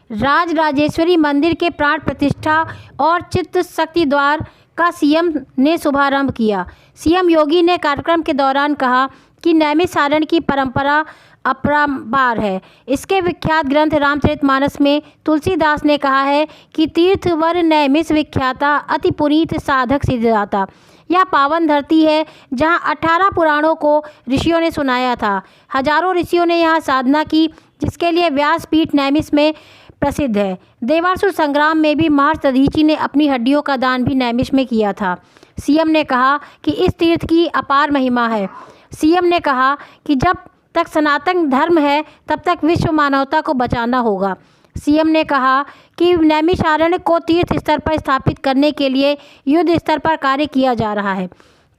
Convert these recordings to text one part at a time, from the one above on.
राज राजेश्वरी मंदिर के प्राण प्रतिष्ठा और चित्त शक्ति द्वार का सीएम ने शुभारंभ किया। सीएम योगी ने कार्यक्रम के दौरान कहा कि नैमिषारण्य की परंपरा अपरंपार है। इसके विख्यात ग्रंथ रामचरितमानस में तुलसीदास ने कहा है कि तीर्थवर नैमिष विख्याता अति पुनीत साधक सिद्धाता। यह पावन धरती है जहाँ 18 पुराणों को ऋषियों ने सुनाया था। हजारों ऋषियों ने यहाँ साधना की, जिसके लिए व्यासपीठ नैमिष में प्रसिद्ध है। देवासुर संग्राम में भी महर्षि दधीचि ने अपनी हड्डियों का दान भी नैमिष में किया था। सीएम ने कहा कि इस तीर्थ की अपार महिमा है। सीएम ने कहा कि जब तक सनातन धर्म है तब तक विश्व मानवता को बचाना होगा। सीएम ने कहा कि नैमिषारण्य को तीर्थ स्तर पर स्थापित करने के लिए युद्ध स्तर पर कार्य किया जा रहा है।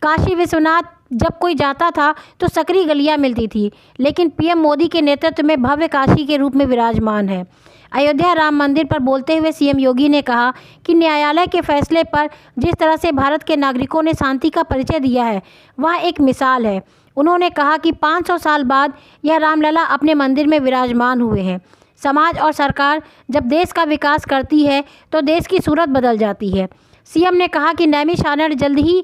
काशी विश्वनाथ जब कोई जाता था तो सकरी गलियां मिलती थी, लेकिन पीएम मोदी के नेतृत्व में भव्य काशी के रूप में विराजमान है। अयोध्या राम मंदिर पर बोलते हुए सीएम योगी ने कहा कि न्यायालय के फैसले पर जिस तरह से भारत के नागरिकों ने शांति का परिचय दिया है, वह एक मिसाल है। उन्होंने कहा कि 500 साल बाद यह रामलला अपने मंदिर में विराजमान हुए हैं। समाज और सरकार जब देश का विकास करती है तो देश की सूरत बदल जाती है। सीएम ने कहा कि नैमिषारण्य जल्द ही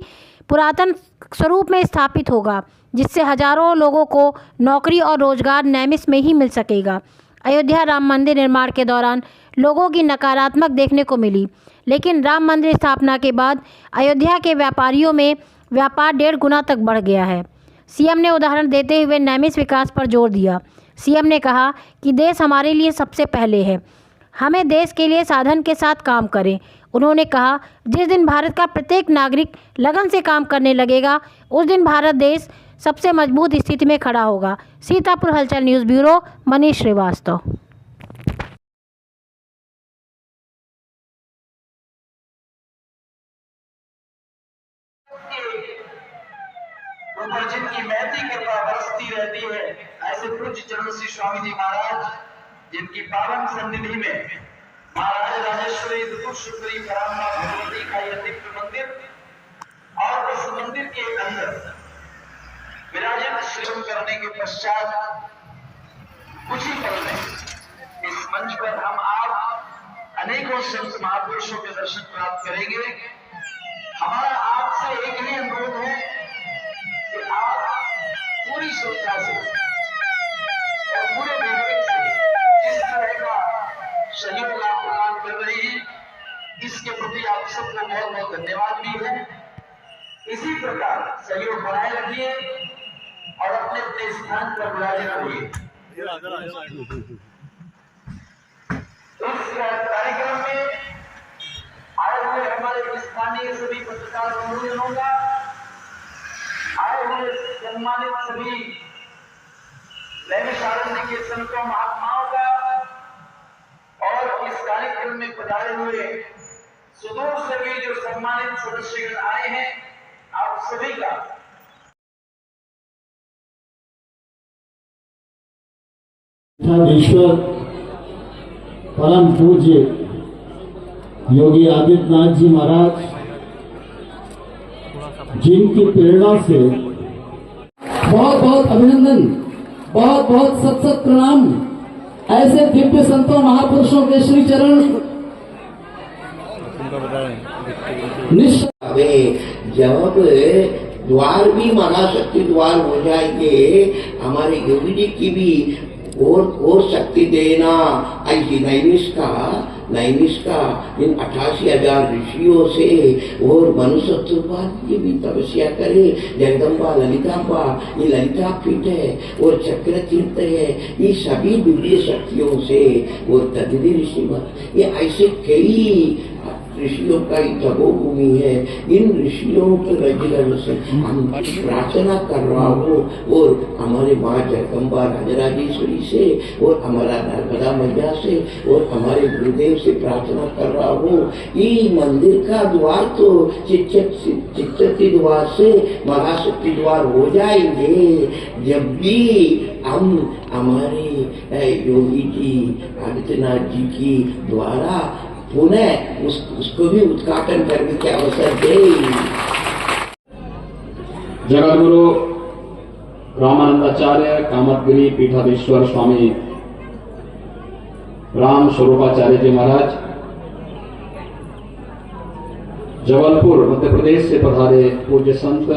पुरातन स्वरूप में स्थापित होगा, जिससे हजारों लोगों को नौकरी और रोजगार नैमिष में ही मिल सकेगा। अयोध्या राम मंदिर निर्माण के दौरान लोगों की नकारात्मक देखने को मिली, लेकिन राम मंदिर स्थापना के बाद अयोध्या के व्यापारियों में व्यापार 1.5 गुना तक बढ़ गया है। सीएम ने उदाहरण देते हुए नैमिष विकास पर जोर दिया। सीएम ने कहा कि देश हमारे लिए सबसे पहले है, हमें देश के लिए साधन के साथ काम करें। उन्होंने कहा, जिस दिन भारत का प्रत्येक नागरिक लगन से काम करने लगेगा, उस दिन भारत देश सबसे मजबूत स्थिति में खड़ा होगा। सीतापुर हलचल न्यूज़ ब्यूरो, मनीष श्रीवास्तव। ऊपर जिनकी महती कृपा बरसती रहती है, ऐसे पूज्य चरण श्री स्वामी जी महाराज, जिनकी पावन सन्निधि में महाराज राजेश्वरी सुंदरी पराम्मा भगवती का यह दिव्य मंदिर और उस मंदिर के अंदर विराजित श्री करने के पश्चात कुछ ही पल में इस मंच पर हम आप अनेकों संत महापुरुषों के दर्शन प्राप्त करेंगे। हमारा आपसे एक ही अनुरोध है कि आप पूरी श्रद्धा से और पूरे विवेक से जिस तरह का सहयोग आप प्रदान कर रहे हैं, इसके प्रति आप सबको बहुत बहुत धन्यवाद भी है। इसी प्रकार सहयोग बनाए रखिए और अपने अपने स्थान पर विराजित रहिए। इस कार्यक्रम में आए हुए हमारे स्थानीय सभी पत्रकार बंधुओं का, आए हुए सम्मानित सभी नैमिषारण्य के संतों महात्माओं का और इस कार्यक्रम में पधारे हुए सुदूर से भी जो सम्मानित सदस्यगण आए हैं, आप सभी का ईश्वर परम पूज्य योगी आदित्यनाथ जी महाराज, जिनकी प्रेरणा से बहुत बहुत अभिनंदन, बहुत बहुत सत सत प्रणाम। ऐसे दिव्य संतों महापुरुषों के श्री चरण जब द्वार भी महाशक्ति द्वार हो जाएंगे, हमारे योगी जी की भी और शक्ति देना। ऐसी नैमिष का इन 88,000 ऋषियों से और मनुष्य की भी तपस्या करे। जगदम्बा ललिताम्बा, ये ललिता पीठ है और चक्र तीर्थ है, ये सभी दिव्य शक्तियों से और तद्री ऋषि, ये ऐसे कई ऋषियों का ही तपोभूमि है। इन ऋषियों के रजगण से हम प्रार्थना कर रहा हूँ और हमारे माँ जगदम्बा राजराजेश्वरी से और हमारा नर्मदा मैया से और हमारे गुरुदेव से प्रार्थना कर रहा हूँ। ये मंदिर का द्वार तो चित्तशक्ति द्वार से महाशक्ति द्वार हो जाएंगे जब भी हम हमारे योगी जी आदित्यनाथ जी की द्वारा पुनः उसको भी उद्घाटन करने के अवसर दे। जगद्गुरु रामानंदाचार्य कामतगिरी पीठाधीश्वर स्वामी राम स्वरूपाचार्य जी महाराज, जबलपुर मध्य प्रदेश से पधारे पूज्य संत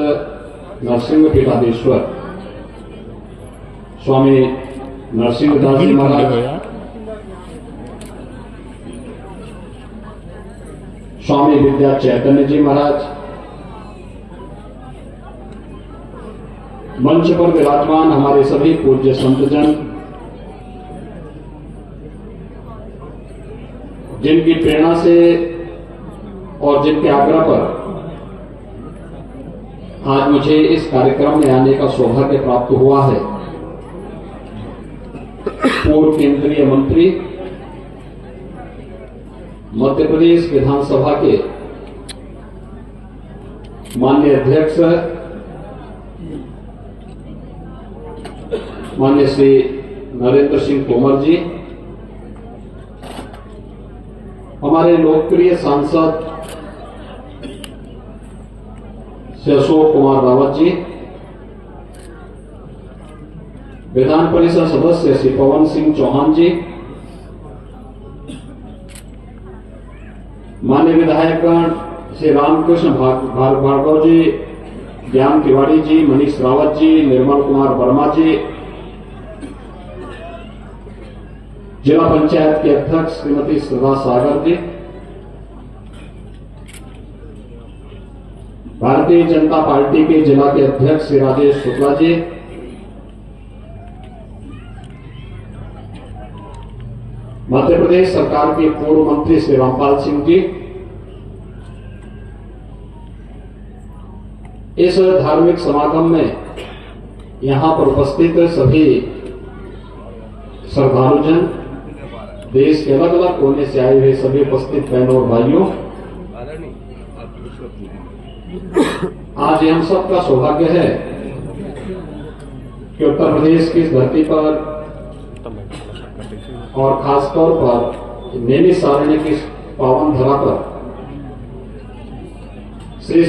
नरसिंह पीठाधीश्वर स्वामी नरसिंहदास जी महाराज, स्वामी विद्या चैतन्य जी महाराज, मंच पर विराजमान हमारे सभी पूज्य संतजन, जिनकी प्रेरणा से और जिनके आग्रह पर आज मुझे इस कार्यक्रम में आने का सौभाग्य प्राप्त हुआ है। पूर्व केंद्रीय मंत्री, मध्य प्रदेश विधानसभा के माननीय अध्यक्ष माननीय श्री नरेंद्र सिंह तोमर जी, हमारे लोकप्रिय सांसद श्री अशोक कुमार रावत जी, विधान परिषद सदस्य श्री पवन सिंह चौहान जी, माननीय विधायकगण श्री रामकृष्ण भार्गव जी, ज्ञान तिवारी जी, मनीष रावत जी, निर्मल कुमार वर्मा जी, जिला पंचायत के अध्यक्ष श्रीमती श्रद्धा सागर जी, भारतीय जनता पार्टी के जिला के अध्यक्ष श्री राजेश शुक्ला जी, मध्य प्रदेश सरकार के पूर्व मंत्री श्री रामपाल सिंह जी, इस धार्मिक समागम में यहां पर उपस्थित सभी श्रद्धालुजन, देश के अलग अलग कोने से आए हुए सभी उपस्थित बहनों और भाइयों, आज हम सबका सौभाग्य है कि उत्तर प्रदेश की इस धरती पर और खासतौर पर नैमिषारण्य की पावन धरा पर श्री